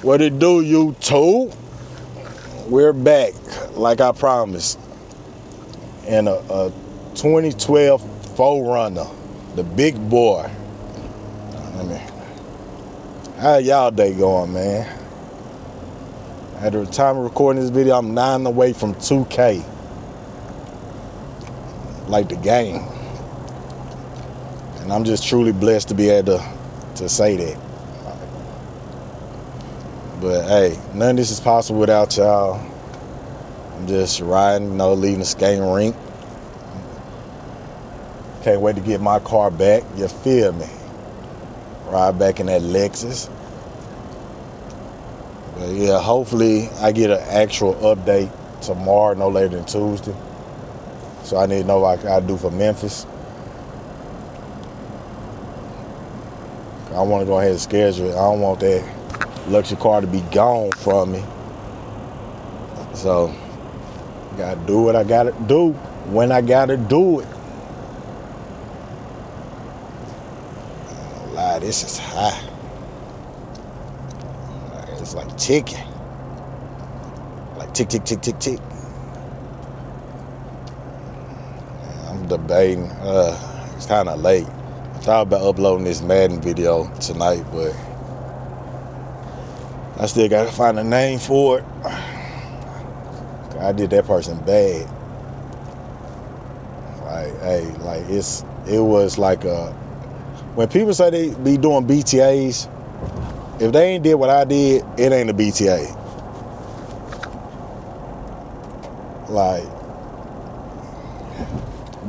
What it do, YouTube? We're back, like I promised, in a 2012 4Runner, the big boy. How y'all day going, man? At the time of recording this video, I'm 9 away from 2K. Like the game. And I'm just truly blessed to be able to say that. But hey, none of this is possible without y'all. I'm just riding, leaving the skating rink. Can't wait to get my car back. You feel me? Ride back in that Lexus. But yeah, hopefully I get an actual update tomorrow, no later than Tuesday. So I need to know what I gotta do for Memphis. I want to go ahead and schedule it. I don't want that luxury car to be gone from me. So, gotta do what I gotta do when I gotta do it. I don't lie, this is high. It's like ticking. Like tick, tick, tick, tick, tick. I'm debating. It's kind of late. I thought about uploading this Madden video tonight, but I still gotta find a name for it. I did that person bad. It was like when people say they be doing BTAs, if they ain't did what I did, it ain't a BTA. Like,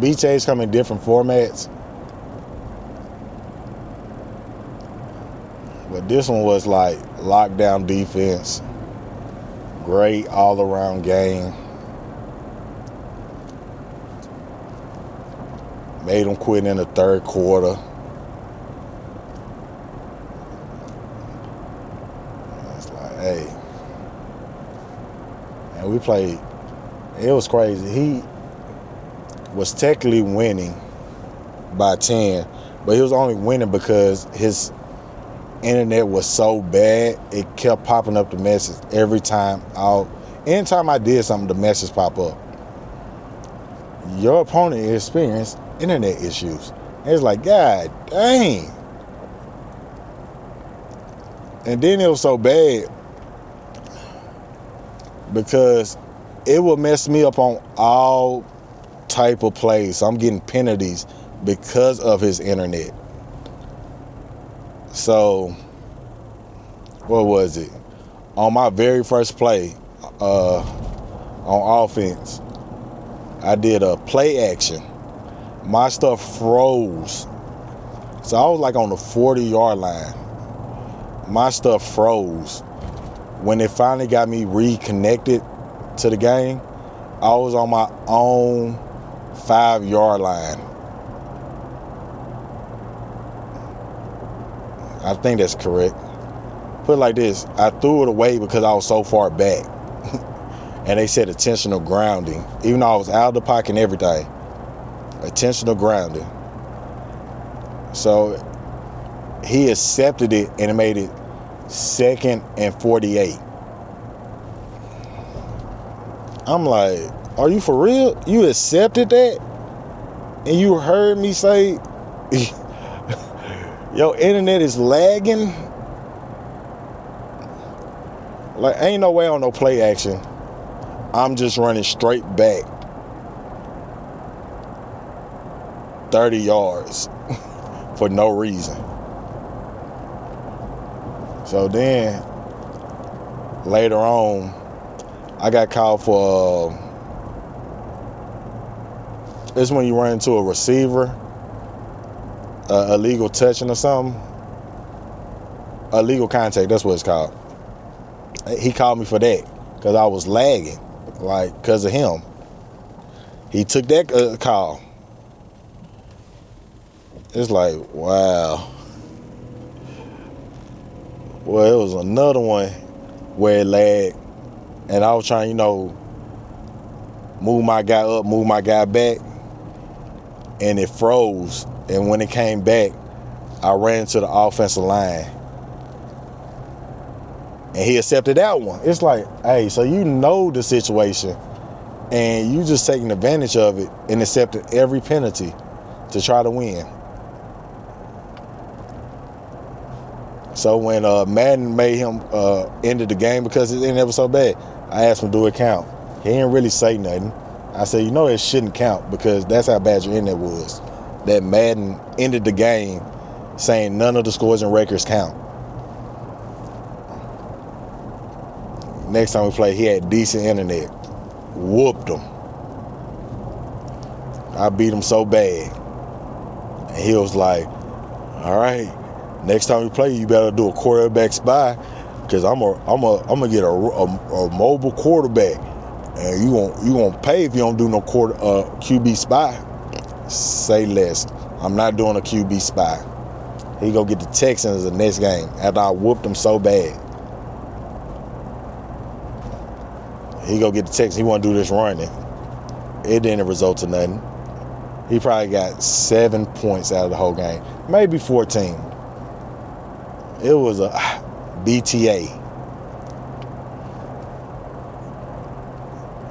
BTAs come in different formats. But this one was like lockdown defense, great all-around game. Made them quit in the third quarter. It's like, hey. And we played, it was crazy. He was technically winning by 10, but he was only winning because his internet was so bad, it kept popping up the message every time anytime I did something, the message pop up. Your opponent experienced internet issues. And it's like, God dang. And then it was so bad because it would mess me up on all type of plays. So I'm getting penalties because of his internet. So, what was it? On my very first play on offense, I did a play action. My stuff froze. So I was like on the 40-yard line. My stuff froze. When it finally got me reconnected to the game, I was on my own 5-yard line. I think that's correct. Put it like this, I threw it away because I was so far back. And they said intentional grounding. Even though I was out of the pocket and everything. Intentional grounding. So he accepted it and it made it 2nd and 48. I'm like, are you for real? You accepted that? And you heard me say your internet is lagging? Like, ain't no way on no play action. I'm just running straight back 30 yards for no reason. So then, later on, I got called for, it's when you run into a receiver, illegal touching or something. Illegal contact, that's what it's called. He called me for that because I was lagging, like, because of him. He took that call. It's like, wow. Well, it was another one where it lagged, and I was trying, move my guy up, move my guy back, and it froze. And when it came back, I ran to the offensive line. And he accepted that one. It's like, hey, so you know the situation and you just taking advantage of it and accepting every penalty to try to win. So when Madden made him ended the game because it ended up so bad, I asked him, do it count? He didn't really say nothing. I said, you know it shouldn't count because that's how bad your internet was. That Madden ended the game saying none of the scores and records count. Next time we played, he had decent internet. Whooped him. I beat him so bad. And he was like, all right, next time we play, you better do a quarterback spy because I'm gonna get a mobile quarterback. And you gonna pay if you don't do no QB spy. Say less. I'm not doing a QB spy. He go get the Texans the next game after I whooped him so bad. He go get the Texans. He want to do this running. It didn't result in nothing. He probably got 7 points out of the whole game, maybe 14. It was a BTA.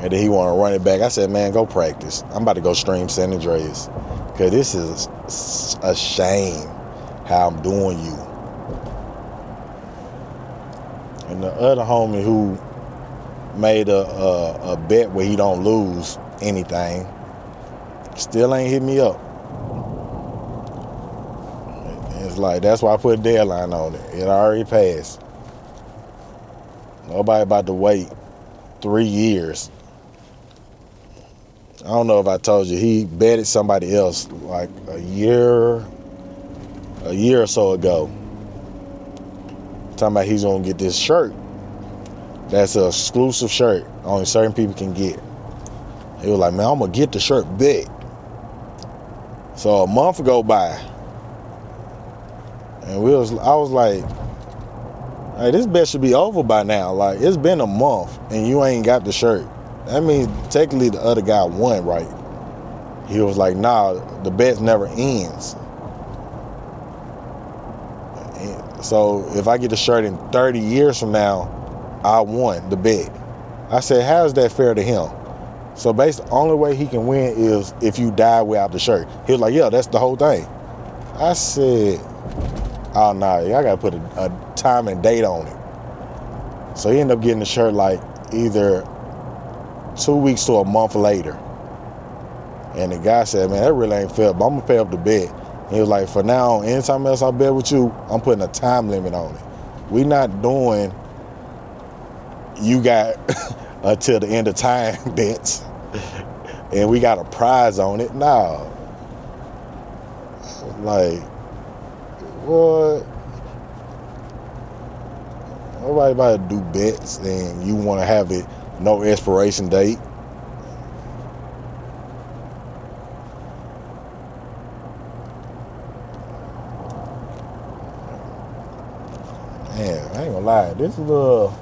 And then he want to run it back. I said, man, go practice. I'm about to go stream San Andreas. Because this is a shame how I'm doing you. And the other homie who made a bet where he don't lose anything still ain't hit me up. It's like, that's why I put a deadline on it. It already passed. Nobody about to wait 3 years. I don't know if I told you, he betted somebody else like a year or so ago. Talking about he's gonna get this shirt. That's an exclusive shirt. Only certain people can get. He was like, man, I'm gonna get the shirt bet. So a month go by. And I was like, hey, this bet should be over by now. Like, it's been a month and you ain't got the shirt. That means technically the other guy won, right? He was like, nah, the bet never ends. So if I get the shirt in 30 years from now, I won the bet. I said, how is that fair to him? So basically, the only way he can win is if you die without the shirt. He was like, yeah, that's the whole thing. I said, oh, nah, I got to put a time and date on it. So he ended up getting the shirt like either 2 weeks to a month later. And the guy said, man, that really ain't fair, but I'm going to pay up the bet. And he was like, for now, anytime else I bet with you, I'm putting a time limit on it. We not doing, you got until the end of time bets, and we got a prize on it. Nah. Like, what? Nobody about to do bets and you want to have it no expiration date. Man, I ain't gonna lie. This little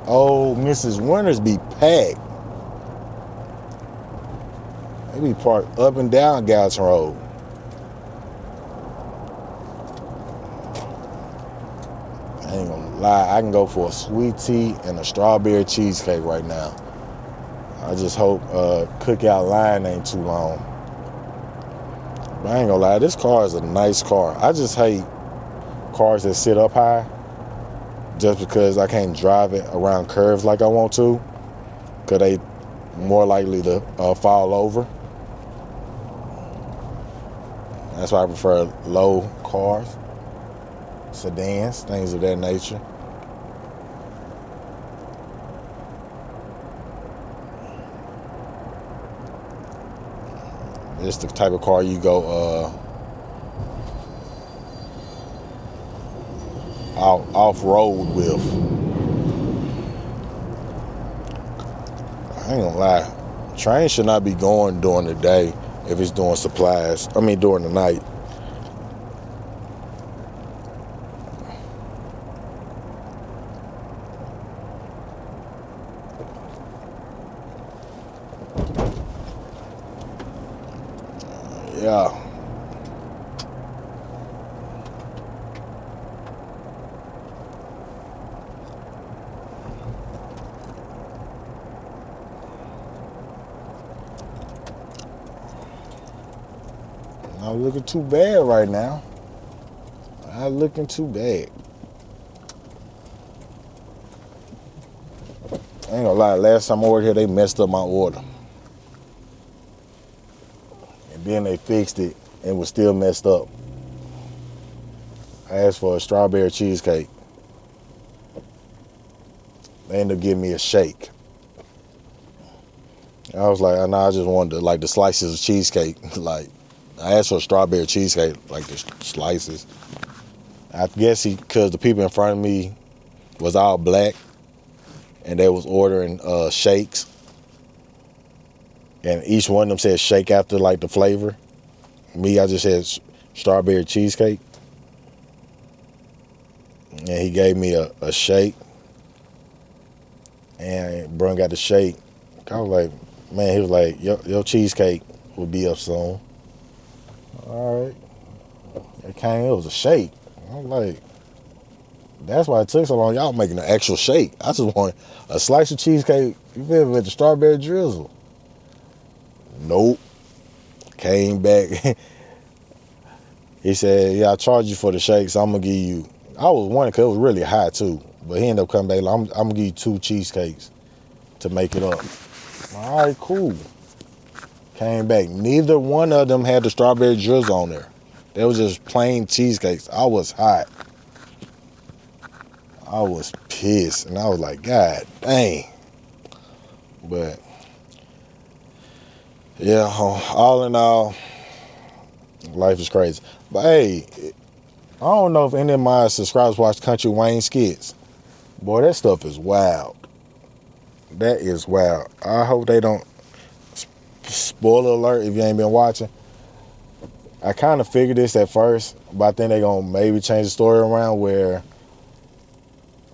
old Mrs. Winters be packed. They be parked up and down Gallatin Road. I ain't gonna lie. I can go for a sweet tea and a strawberry cheesecake right now. I just hope cookout line ain't too long. But I ain't gonna lie. This car is a nice car. I just hate cars that sit up high. Just because I can't drive it around curves like I want to, because they more likely to fall over. That's why I prefer low cars, sedans, things of that nature. It's the type of car you go off-road with. I ain't gonna lie. Trains should not be going during the day if it's doing supplies. I mean, during the night. Yeah. Not looking too bad right now. Not looking too bad. I ain't gonna lie, last time I worked here, they messed up my order. And then they fixed it and was still messed up. I asked for a strawberry cheesecake. They ended up giving me a shake. I was like, nah, I just wanted the slices of cheesecake. Like, I asked for a strawberry cheesecake, like the slices. I guess because the people in front of me was all black and they was ordering shakes. And each one of them said shake after like the flavor. Me, I just said strawberry cheesecake. And he gave me a shake. And Brun got the shake. I was like, man, he was like, your cheesecake will be up soon. All right. It was a shake. I'm like, that's why it took so long. Y'all making an actual shake. I just want a slice of cheesecake, you feel me, with the strawberry drizzle. Nope. Came back. He said, yeah, I charge you for the shake, so I'm going to give you, I was wondering because it was really high too. But he ended up coming back, like, I'm going to give you 2 cheesecakes to make it up. All right, cool. Came back. Neither one of them had the strawberry drizzle on there. They was just plain cheesecakes. I was hot. I was pissed. And I was like, God dang. But, yeah, all in all, life is crazy. But, hey, I don't know if any of my subscribers watch Country Wayne skits. Boy, that stuff is wild. That is wild. I hope they don't, spoiler alert if you ain't been watching. I kind of figured this at first, but I think they're going to maybe change the story around where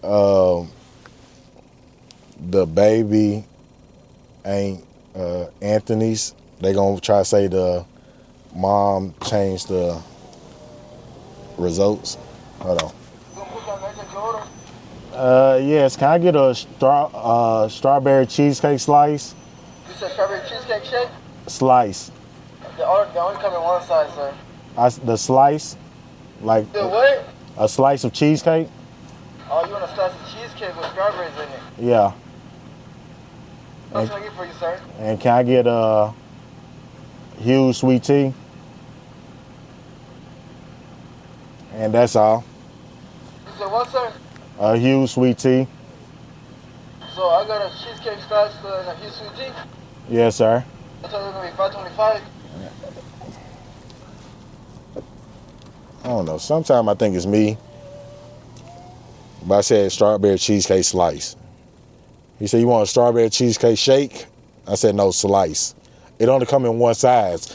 the baby ain't Anthony's. They're going to try to say the mom changed the results. Hold on. Yes, can I get a strawberry cheesecake slice? You said strawberry cheesecake shake? Slice. They only come in one size, sir. The slice? Like The what? a slice of cheesecake? Oh, you want a slice of cheesecake with strawberries in it? Yeah. What can I get for you, sir? And can I get a huge sweet tea? And that's all. You said what, sir? A huge sweet tea. So I got a cheesecake slice and a huge sweet tea? Yes, sir. I told you it's going to be $5.25. I don't know. Sometimes I think it's me. But I said strawberry cheesecake slice. He said, you want a strawberry cheesecake shake? I said, no, slice. It only come in one size.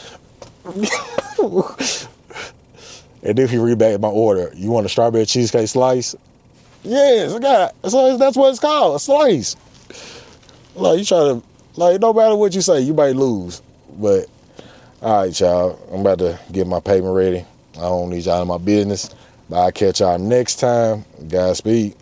And then he read back my order. You want a strawberry cheesecake slice? Yes, I got it. So that's what it's called, a slice. Like, you try to, like, no matter what you say, you might lose. But, all right, y'all. I'm about to get my payment ready. I don't need y'all in my business. But I'll catch y'all next time. Godspeed.